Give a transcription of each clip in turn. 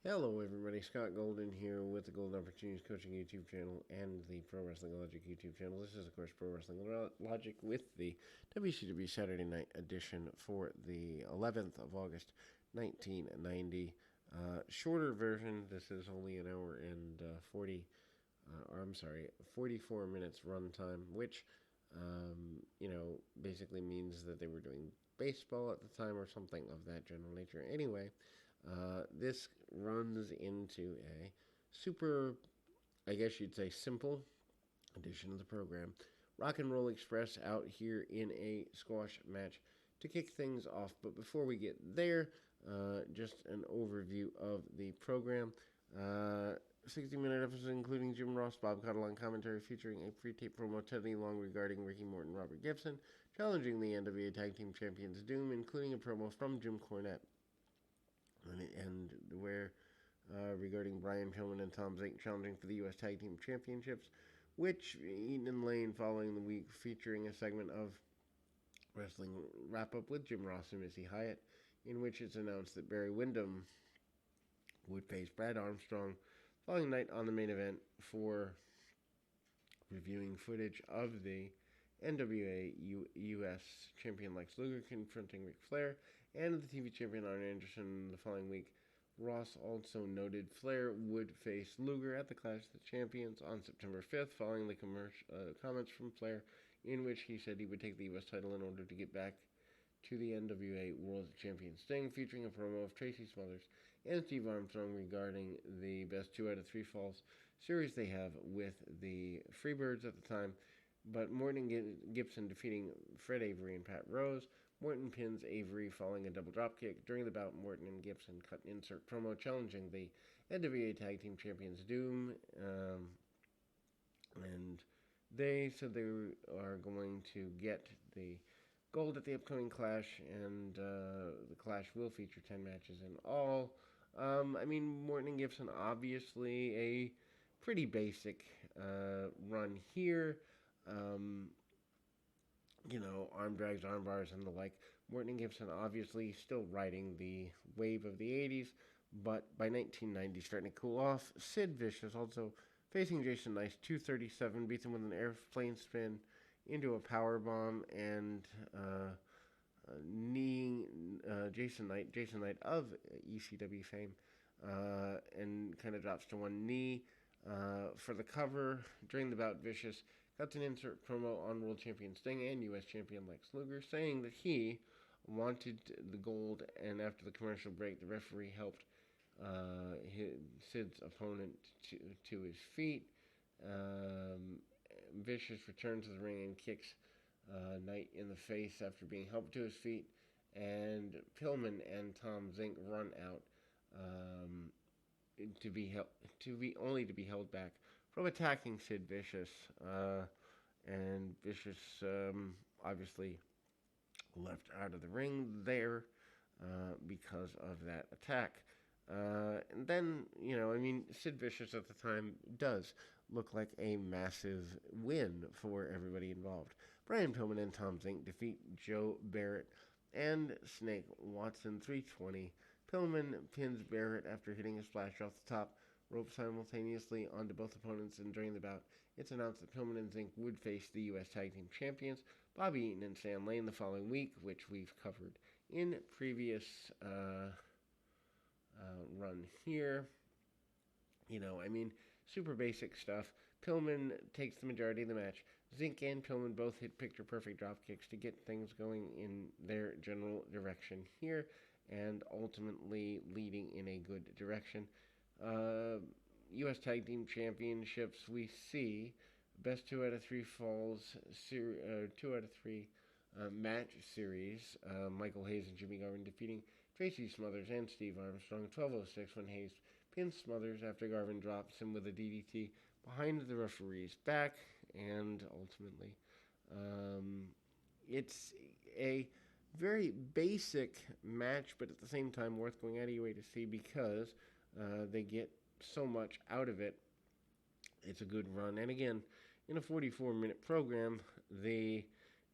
Hello, everybody. Scott Golden here with the Golden Opportunities Coaching YouTube channel and the Pro Wrestling Logic YouTube channel. This is, of course, Pro Wrestling Logic with the WCW Saturday Night Edition for the 11th of August, 1990. Shorter version. This is only an hour and 44 minutes runtime, which, basically means that they were doing baseball at the time or something of that general nature. Anyway. This runs into a super, I guess you'd say, simple edition of the program. Rock and Roll Express out here in a squash match to kick things off. But before we get there, just an overview of the program. 60-minute episode including Jim Ross, Bob Caudle on commentary, featuring a pre-tape promo Teddy Long regarding Ricky Morton, Robert Gibson, challenging the NWA Tag Team Champions Doom, including a promo from Jim Cornette. And where regarding Brian Pillman and Tom Zink challenging for the U.S. Tag Team Championships, which Eaton and Lane following the week, featuring a segment of wrestling wrap-up with Jim Ross and Missy Hyatt, in which it's announced that Barry Windham would face Brad Armstrong following night on the main event for reviewing footage of the NWA U.S. champion Lex Luger confronting Mcflare and the TV champion Arn Anderson the following week. Ross also noted Flair would face Luger at the Clash of the Champions on September 5th, following the comments from Flair, in which he said he would take the U.S. title in order to get back to the NWA World Champion Sting, featuring a promo of Tracy Smothers and Steve Armstrong regarding the best 2 out of 3 falls series they have with the Freebirds at the time. But Morton and Gibson defeating Fred Avery and Pat Rose. Morton pins Avery following a double dropkick. During the bout, Morton and Gibson cut an insert promo challenging the NWA Tag Team Champions Doom. And they said they are going to get the gold at the upcoming Clash, and the Clash will feature 10 matches in all. Morton and Gibson, obviously a pretty basic run here. Arm drags, arm bars, and the like. Morton and Gibson obviously still riding the wave of the 80s, but by 1990 starting to cool off. Sid Vicious also facing Jason Nice, 237, beats him with an airplane spin into a power bomb, and kneeing Jason Knight of ECW fame, and kind of drops to one knee for the cover. During the bout, Vicious cuts an insert promo on World Champion Sting and U.S. Champion Lex Luger, saying that he wanted the gold, and after the commercial break, the referee helped Sid's opponent to his feet. Vicious returns to the ring and kicks Knight in the face after being helped to his feet, and Pillman and Tom Zink run out to be held back from attacking Sid Vicious, and Vicious obviously left out of the ring there because of that attack. And then, Sid Vicious at the time does look like a massive win for everybody involved. Brian Pillman and Tom Zink defeat Joe Barrett and Snake Watson 320. Pillman pins Barrett after hitting a splash off the top rope simultaneously onto both opponents, and during the bout, it's announced that Pillman and Zink would face the U.S. Tag Team Champions, Bobby Eaton and Stan Lane, the following week, which we've covered in previous run here. Super basic stuff. Pillman takes the majority of the match. Zink and Pillman both hit picture-perfect drop kicks to get things going in their general direction here, and ultimately leading in a good direction. U.S. Tag Team Championships, we see best 2 out of 3 falls, 2 out of 3 match series. Michael Hayes and Jimmy Garvin defeating Tracy Smothers and Steve Armstrong. 12:06 when Hayes pins Smothers after Garvin drops him with a DDT behind the referee's back, and ultimately, it's a very basic match, but at the same time worth going out of your way to see because they get so much out of it. It's a good run, and again, in a 44-minute program, the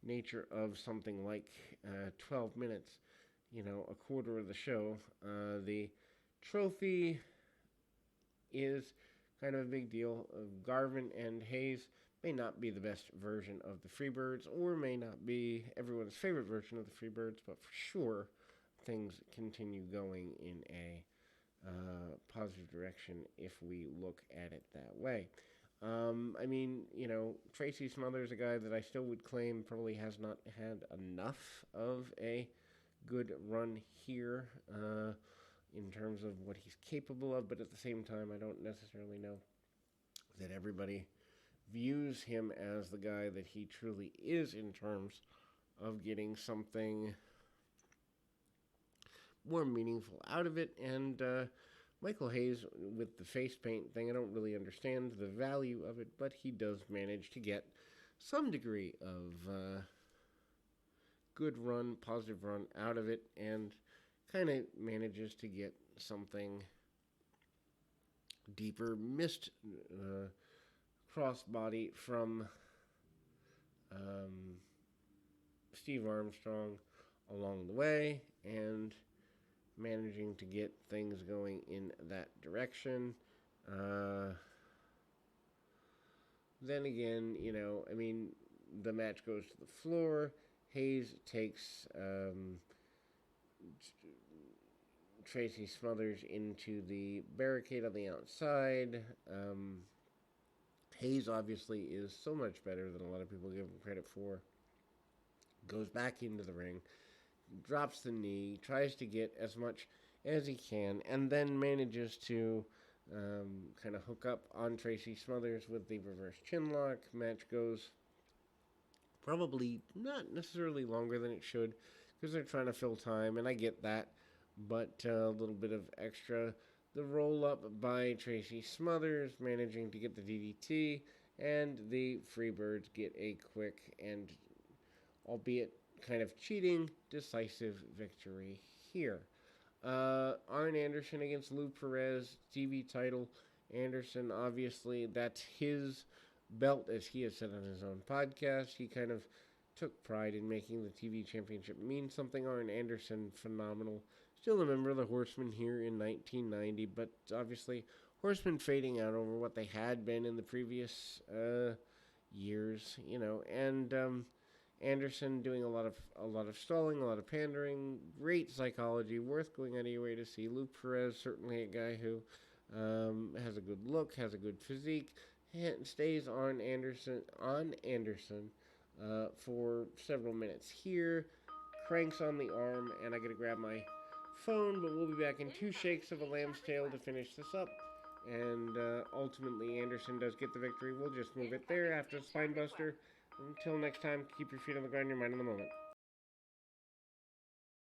nature of something like 12 minutes, a quarter of the show, the trophy is kind of a big deal. Garvin and Hayes may not be the best version of the Freebirds, or may not be everyone's favorite version of the Freebirds, but for sure, things continue going in a positive direction if we look at it that way. I mean, Tracy Smothers, a guy that I still would claim probably has not had enough of a good run here in terms of what he's capable of, but at the same time, I don't necessarily know that everybody views him as the guy that he truly is in terms of getting something more meaningful out of it. And Michael Hayes, with the face paint thing, I don't really understand the value of it, but he does manage to get some degree of good run, positive run out of it, and kind of manages to get something deeper. Missed crossbody from Steve Armstrong along the way, and managing to get things going in that direction. Then again, the match goes to the floor. Hayes takes Tracy Smothers into the barricade on the outside. Hayes obviously is so much better than a lot of people give him credit for. Goes back into the ring, drops the knee, tries to get as much as he can, and then manages to kind of hook up on Tracy Smothers with the reverse chinlock. Match goes probably not necessarily longer than it should because they're trying to fill time, and I get that, but a little bit of extra. The roll up by Tracy Smothers, managing to get the DDT, and the Freebirds get a quick and, albeit kind of cheating, decisive victory here. Arn Anderson against Lou Perez, TV title. Anderson, obviously, that's his belt, as he has said on his own podcast. He kind of took pride in making the TV championship mean something. Arn Anderson, phenomenal. Still a member of the Horsemen here in 1990, but obviously Horsemen fading out over what they had been in the previous years, and Anderson doing a lot of stalling, a lot of pandering, great psychology, worth going out of your way to see. Lou Perez, certainly a guy who has a good look, has a good physique, and stays on Anderson for several minutes here, cranks on the arm, and I gotta grab my phone, but we'll be back in 2 shakes of a lamb's tail to finish this up. And ultimately, Anderson does get the victory. We'll just move it there after the Spinebuster. Until next time, keep your feet on the ground, your mind on the moment.